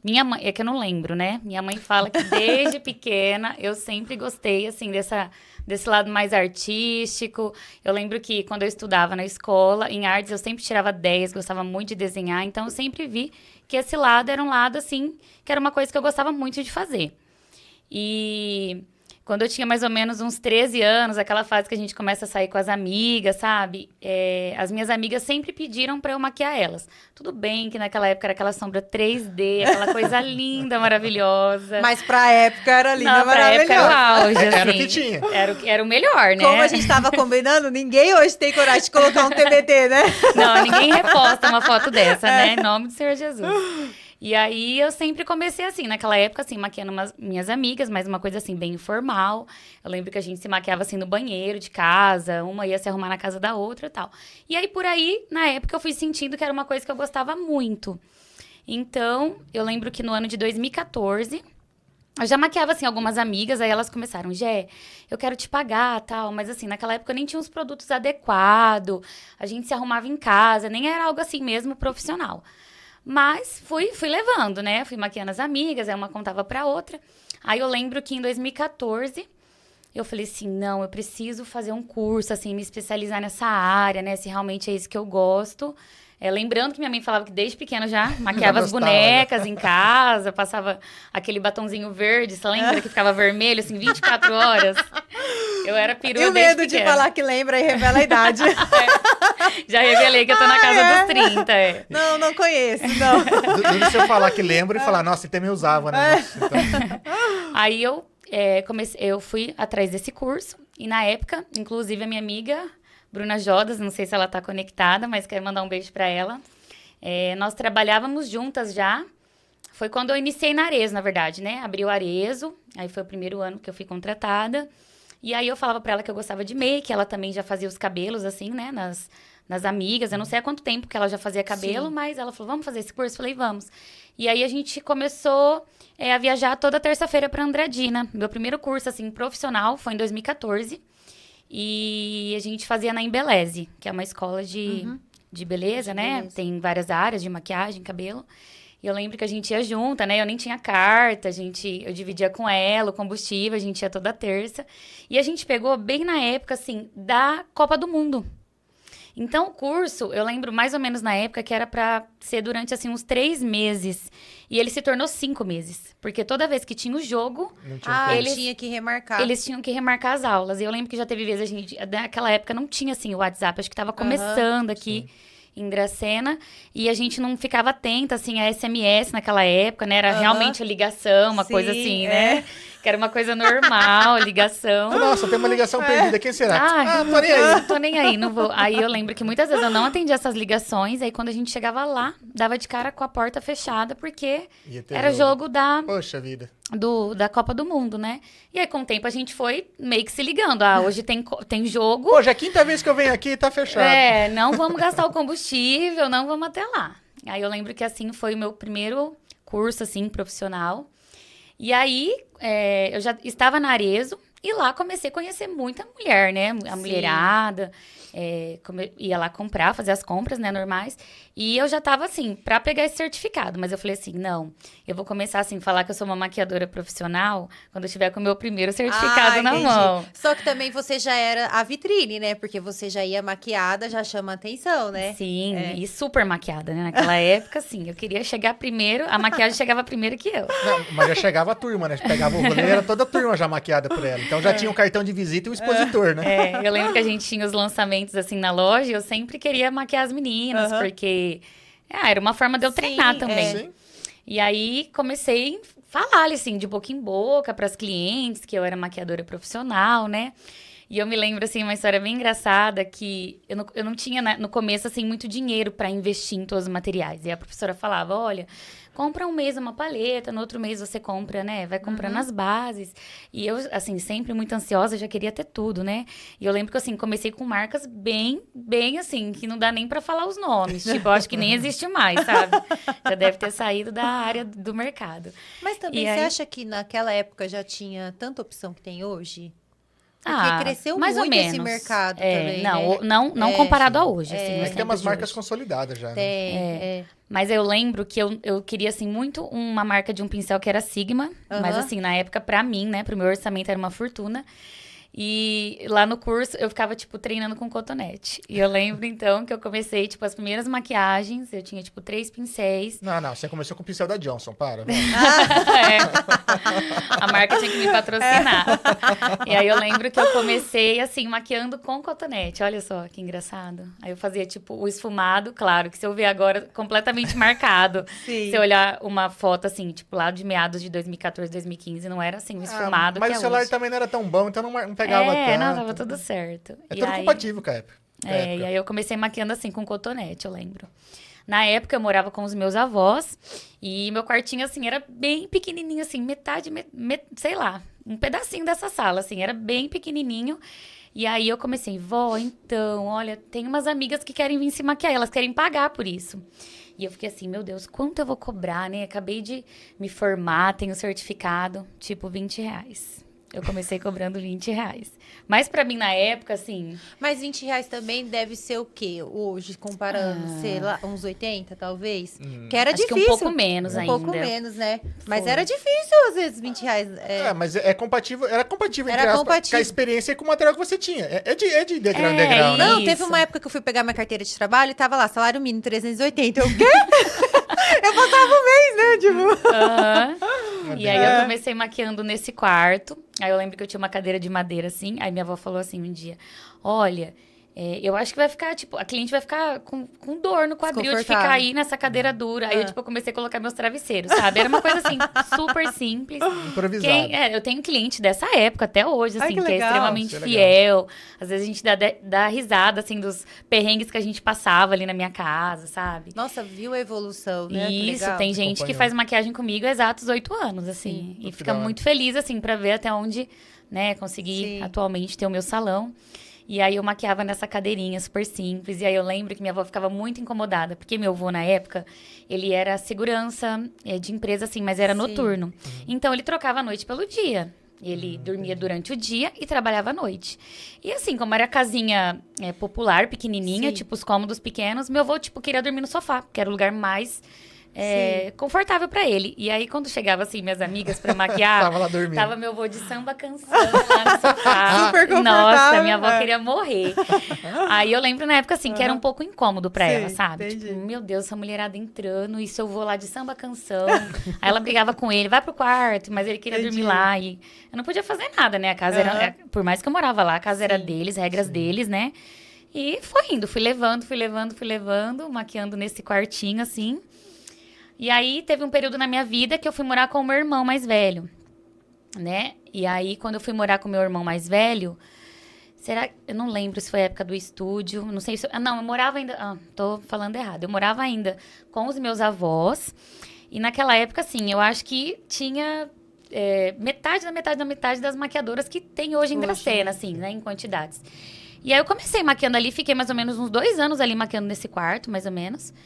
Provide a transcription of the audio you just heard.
Minha mãe, é que eu não lembro, né? Minha mãe fala que desde pequena eu sempre gostei, assim, desse lado mais artístico. Eu lembro que quando eu estudava na escola, em artes, eu sempre tirava 10, gostava muito de desenhar. Então, eu sempre vi que esse lado era um lado, assim, que era uma coisa que eu gostava muito de fazer. E quando eu tinha mais ou menos uns 13 anos, aquela fase que a gente começa a sair com as amigas, sabe? As minhas amigas sempre pediram pra eu maquiar elas. Tudo bem que naquela época era aquela sombra 3D, aquela coisa linda, maravilhosa. Mas pra época era linda, Não, pra época era o maravilhosa. auge, assim. Era o que tinha. Era o melhor, né? Como a gente tava combinando, ninguém hoje tem coragem de colocar um TBT, né? Não, ninguém reposta uma foto dessa, né? Em nome do Senhor Jesus. E aí, eu sempre comecei assim, naquela época, assim, maquiando minhas amigas, mas uma coisa, assim, bem informal. Eu lembro que a gente se maquiava, assim, no banheiro de casa, uma ia se arrumar na casa da outra e tal. E aí, por aí, na época, eu fui sentindo que era uma coisa que eu gostava muito. Então, eu lembro que no ano de 2014... Eu já maquiava, assim, algumas amigas, aí elas começaram, Gé, eu quero te pagar, tal, mas, assim, naquela época eu nem tinha os produtos adequados, a gente se arrumava em casa, nem era algo assim mesmo profissional. Mas fui levando, né? Fui maquiando as amigas, aí uma contava pra outra. Aí eu lembro que em 2014, eu falei assim, não, eu preciso fazer um curso, assim, me especializar nessa área, né? Se realmente é isso que eu gosto. Lembrando que minha mãe falava que desde pequena já maquiava as bonecas em casa, passava aquele batonzinho verde, você lembra? Que ficava vermelho, assim, 24 horas. Eu era perua E o desde medo de pequena. falar que lembra e revela a idade. Já revelei que eu tô na casa dos 30, Não conheço, não. Deve se eu falar que lembro e falar, nossa, ele também usava, né? Nossa, então... Aí eu fui atrás desse curso, e na época, inclusive a minha amiga Bruna Jodas, não sei se ela tá conectada, mas quero mandar um beijo pra ela. Nós trabalhávamos juntas já. Foi quando eu iniciei na Arezzo, na verdade, né? Abri o Arezzo, aí foi o primeiro ano que eu fui contratada. E aí eu falava pra ela que eu gostava de make, ela também já fazia os cabelos, assim, né? Nas amigas. Eu não sei há quanto tempo que ela já fazia cabelo, Sim. mas ela falou, vamos fazer esse curso? Eu falei, vamos. E aí a gente começou a viajar toda terça-feira pra Andradina. Meu primeiro curso, assim, profissional foi em 2014. E a gente fazia na Embeleze, que é uma escola de beleza, né? beleza. Tem várias áreas de maquiagem, cabelo. E eu lembro que a gente ia junta, né? Eu nem tinha carta, eu dividia com ela o combustível, a gente ia toda terça. E a gente pegou bem na época, assim, da Copa do Mundo. Então, o curso, eu lembro mais ou menos na época que era pra ser durante, assim, uns 3 meses. E ele se tornou 5 meses. Porque toda vez que tinha o jogo, Não tinha como. Tinha que remarcar. eles tinham que remarcar as aulas. E eu lembro que já teve vezes, a gente, naquela época não tinha, assim, o WhatsApp. Acho que tava começando aqui em Dracena. E a gente não ficava atenta, assim, a SMS naquela época, né? Era realmente a ligação, uma coisa assim, né? Que era uma coisa normal, ligação. Nossa, tem uma ligação perdida, quem será? Tô nem aí. Não tô nem aí, não vou. Aí eu lembro que muitas vezes eu não atendia essas ligações, aí quando a gente chegava lá, dava de cara com a porta fechada, porque Ia ter era jogo Poxa vida. da Copa do Mundo, né? E aí, com o tempo, a gente foi meio que se ligando. Hoje tem jogo. Pô, já é a quinta vez que eu venho aqui e tá fechado. Não vamos gastar o combustível, não vamos até lá. Aí eu lembro que, assim, foi o meu primeiro curso, assim, profissional. E aí, eu já estava na Arezzo e lá comecei a conhecer muita mulher, né? A mulherada, ia lá comprar, fazer as compras, né, normais. E eu já tava, assim, pra pegar esse certificado. Mas eu falei assim, não, eu vou começar, assim, falar que eu sou uma maquiadora profissional quando eu tiver com o meu primeiro certificado na entendi. mão. Só que também você já era a vitrine, né? Porque você já ia maquiada, já chama atenção, né? Sim, e super maquiada, né? Naquela época, sim, eu queria chegar primeiro, a maquiagem chegava primeiro que eu. Não, mas já chegava a turma, né? Pegava o rolê, era toda a turma já maquiada por ela. Então já tinha um cartão de visita e um expositor, né? Eu lembro que a gente tinha os lançamentos, assim, na loja, e eu sempre queria maquiar as meninas, porque era uma forma de eu treinar também. Sim. E aí, comecei a falar, assim, de boca em boca para as clientes, que eu era maquiadora profissional, né? E eu me lembro, assim, uma história bem engraçada, que eu não tinha, no começo, assim, muito dinheiro para investir em todos os materiais. E a professora falava, olha, compra um mês uma paleta, no outro mês você compra, né? Vai comprando as bases. E eu, assim, sempre muito ansiosa, já queria ter tudo, né? E eu lembro que, assim, comecei com marcas bem, assim, que não dá nem para falar os nomes. Tipo, eu acho que nem existe mais, sabe? Já deve ter saído da área do mercado. Mas também E você aí- acha que naquela época já tinha tanta opção que tem hoje? Porque cresceu mais muito ou menos. esse mercado É, também, não comparado a hoje, assim. Mas nos tem umas tempos de marcas hoje. consolidadas já, né? Tem. Mas eu lembro que eu queria, assim, muito uma marca de um pincel que era Sigma. Mas, assim, na época, pra mim, né? Pro meu orçamento era uma fortuna. E lá no curso, eu ficava, tipo, treinando com cotonete. E eu lembro, então, que eu comecei, tipo, as primeiras maquiagens. Eu tinha, tipo, 3 pincéis. Não, você começou com o pincel da Johnson, para. É. A marca tinha que me patrocinar. E aí eu lembro que eu comecei, assim, maquiando com cotonete. Olha só, que engraçado. Aí eu fazia, tipo, o esfumado, claro, que se eu ver agora, completamente marcado. Sim. Se eu olhar uma foto, assim, tipo, lá de meados de 2014, 2015, não era, assim, o esfumado mas que o é celular hoje. também não era tão bom, então não pegava tanto. Não, tava tudo certo. É E tudo aí- compatível com a época. e aí eu comecei maquiando assim com cotonete, eu lembro. Na época eu morava com os meus avós e meu quartinho assim era bem pequenininho assim, metade, sei lá, um pedacinho dessa sala assim, era bem pequenininho. E aí eu comecei, vó, então, olha, tem umas amigas que querem vir se maquiar, elas querem pagar por isso. E eu fiquei assim, meu Deus, quanto eu vou cobrar, né? Acabei de me formar, tenho certificado, tipo R$ 20. Eu comecei cobrando R$ 20. Mas pra mim, na época, assim... Mas R$ 20 também deve ser o quê? Hoje, comparando, sei lá, uns 80, talvez? Que era acho difícil. que um pouco menos ainda. Um pouco menos, né? Mas Foi. era difícil, às vezes, R$ 20. Mas é compatível, era compatível, Era entre aspas, compatível. com a experiência e com o material que você tinha. É de degrau em É, degrau, né? Não, Isso. teve uma época que eu fui pegar minha carteira de trabalho e tava lá, salário mínimo 380. Eu, o quê? Eu passava um mês, né? Tipo... Aham. E aí eu comecei maquiando nesse quarto. Aí eu lembro que eu tinha uma cadeira de madeira, assim. Aí minha avó falou assim um dia, olha... eu acho que vai ficar, tipo, a cliente vai ficar com dor no quadril de ficar Desconfortável. aí nessa cadeira dura. Aí eu, tipo, eu comecei a colocar meus travesseiros, sabe? Era uma coisa, assim, super simples. Improvisado. Eu tenho cliente dessa época, até hoje, Ai, assim, que que é legal. extremamente Isso é legal. fiel. Às vezes a gente dá risada, assim, dos perrengues que a gente passava ali na minha casa, sabe? Nossa, viu a evolução, né? Que Isso, legal. tem gente que acompanhou. faz maquiagem comigo há exatos 8 anos, assim. E que fica da hora. muito feliz, assim, pra ver até onde, né, consegui Sim. atualmente ter o meu salão. E aí eu maquiava nessa cadeirinha super simples. E aí eu lembro que minha avó ficava muito incomodada, porque meu avô, na época, ele era segurança de empresa, assim, mas era Sim. noturno. Então ele trocava a noite pelo dia. Ele dormia durante o dia e trabalhava à noite. E assim, como era casinha popular, pequenininha, Sim. tipo os cômodos pequenos, meu avô, tipo, queria dormir no sofá, que era o lugar mais Sim. confortável pra ele. E aí, quando chegava, assim, minhas amigas pra maquiar, Tava lá dormindo. tava meu avô de samba canção lá no sofá. Super confortável, Nossa, minha avó é. queria morrer. Aí eu lembro na época, assim, que era um pouco incômodo pra Sim, ela, sabe? entendi. Tipo, meu Deus, essa mulherada entrando, e se eu vou lá de samba canção? Aí ela brigava com ele, vai pro quarto, mas ele queria Entendi. dormir lá. E eu não podia fazer nada, né? A casa Aham. era. Por mais que eu morava lá, a casa era Sim. deles, regras deles, né? E foi indo, fui levando, maquiando nesse quartinho, assim. E aí, teve um período na minha vida que eu fui morar com o meu irmão mais velho, né? E aí, quando eu fui morar com o meu irmão mais velho, eu não lembro se foi a época do estúdio, não sei se... não, eu morava ainda... tô falando errado. Eu morava ainda com os meus avós. E naquela época, assim, eu acho que tinha metade da metade das maquiadoras que tem hoje em Dracena, assim, né? Em quantidades. E aí eu comecei maquiando ali, fiquei mais ou menos uns 2 anos ali maquiando nesse quarto, mais ou menos.